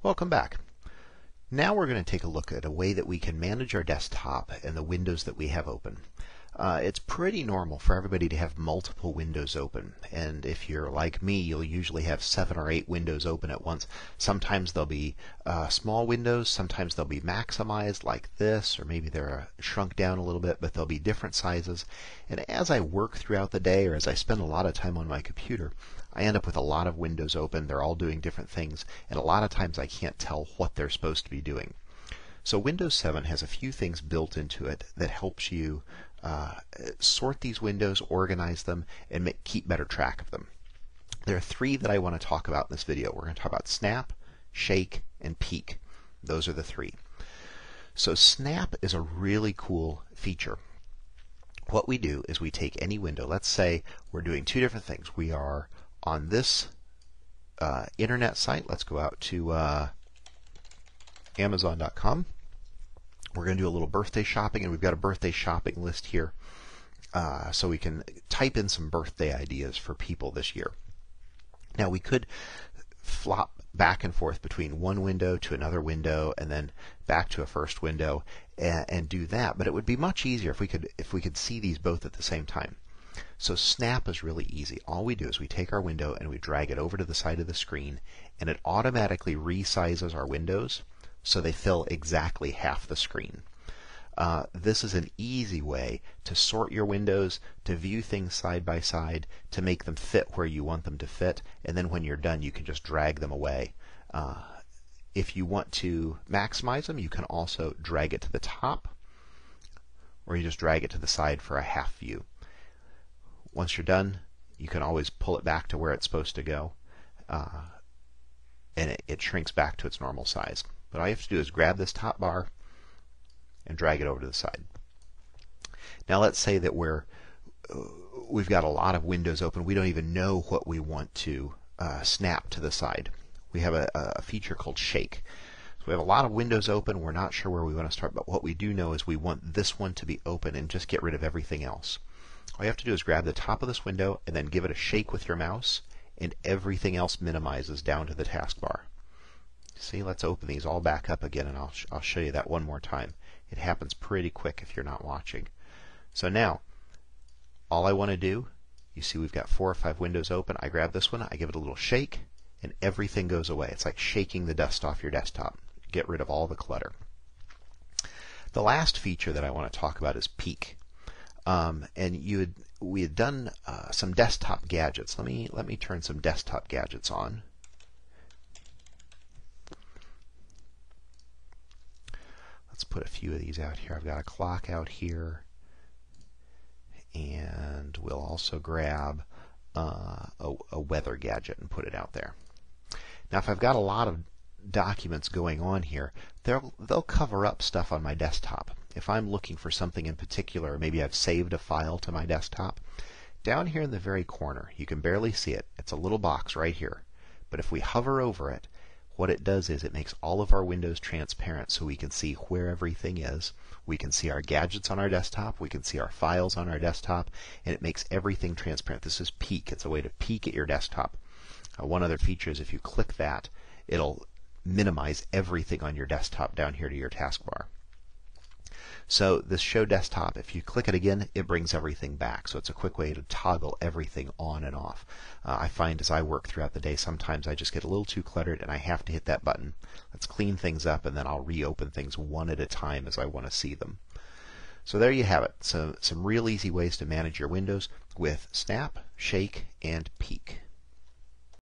Welcome back. Now we're going to take a look at a way that we can manage our desktop and the windows that we have open. It's pretty normal for everybody to have multiple windows open, and if you're like me, you'll usually have 7 or 8 windows open at once. Sometimes they'll be small windows, sometimes they'll be maximized like this, or maybe they're shrunk down a little bit, but they'll be different sizes. And as I work throughout the day, or as I spend a lot of time on my computer, I end up with a lot of windows open. They're all doing different things, and a lot of times I can't tell what they're supposed to be doing. So Windows 7 has a few things built into it that helps you sort these windows, organize them, and keep better track of them. There are 3 that I want to talk about in this video. We're going to talk about Snap, Shake, and Peek. Those are the 3. So Snap is a really cool feature. What we do is we take any window. Let's say we're doing 2 different things. We are on this internet site. Let's go out to Amazon.com. We're going to do a little birthday shopping, and we've got a birthday shopping list here, so we can type in some birthday ideas for people this year. Now we could flop back and forth between one window to another window and then back to a first window and do that, but it would be much easier if we could see these both at the same time. So Snap is really easy. All we do is we take our window and we drag it over to the side of the screen, and it automatically resizes our windows so they fill exactly half the screen. This is an easy way to sort your windows, to view things side by side, to make them fit where you want them to fit, and then when you're done you can just drag them away. If you want to maximize them, you can also drag it to the top, or you just drag it to the side for a half view. Once you're done, you can always pull it back to where it's supposed to go, and it shrinks back to its normal size. But all you have to do is grab this top bar and drag it over to the side. Now let's say that we've got a lot of windows open. We don't even know what we want to snap to the side. We have a feature called Shake. So we have a lot of windows open. We're not sure where we want to start, but what we do know is we want this one to be open and just get rid of everything else. All you have to do is grab the top of this window and then give it a shake with your mouse, and everything else minimizes down to the taskbar. See, let's open these all back up again, and I'll show you that one more time. It happens pretty quick if you're not watching. So now, all I want to do, you see we've got 4 or 5 windows open. I grab this one, I give it a little shake, and everything goes away. It's like shaking the dust off your desktop. Get rid of all the clutter. The last feature that I want to talk about is Peek. And we had done some desktop gadgets. Let me turn some desktop gadgets on. Let's put a few of these out here. I've got a clock out here, and we'll also grab a weather gadget and put it out there. Now, if I've got a lot of documents going on here, they'll cover up stuff on my desktop. If I'm looking for something in particular, or maybe I've saved a file to my desktop, down here in the very corner, you can barely see it. It's a little box right here. But if we hover over it, what it does is it makes all of our windows transparent so we can see where everything is. We can see our gadgets on our desktop. We can see our files on our desktop. And it makes everything transparent. This is Peek. It's a way to peek at your desktop. One other feature is if you click that, it'll minimize everything on your desktop down here to your taskbar. So this Show Desktop, if you click it again, it brings everything back. So it's a quick way to toggle everything on and off. I find as I work throughout the day, sometimes I just get a little too cluttered and I have to hit that button. Let's clean things up, and then I'll reopen things one at a time as I want to see them. So there you have it. So some real easy ways to manage your windows with Snap, Shake, and Peek.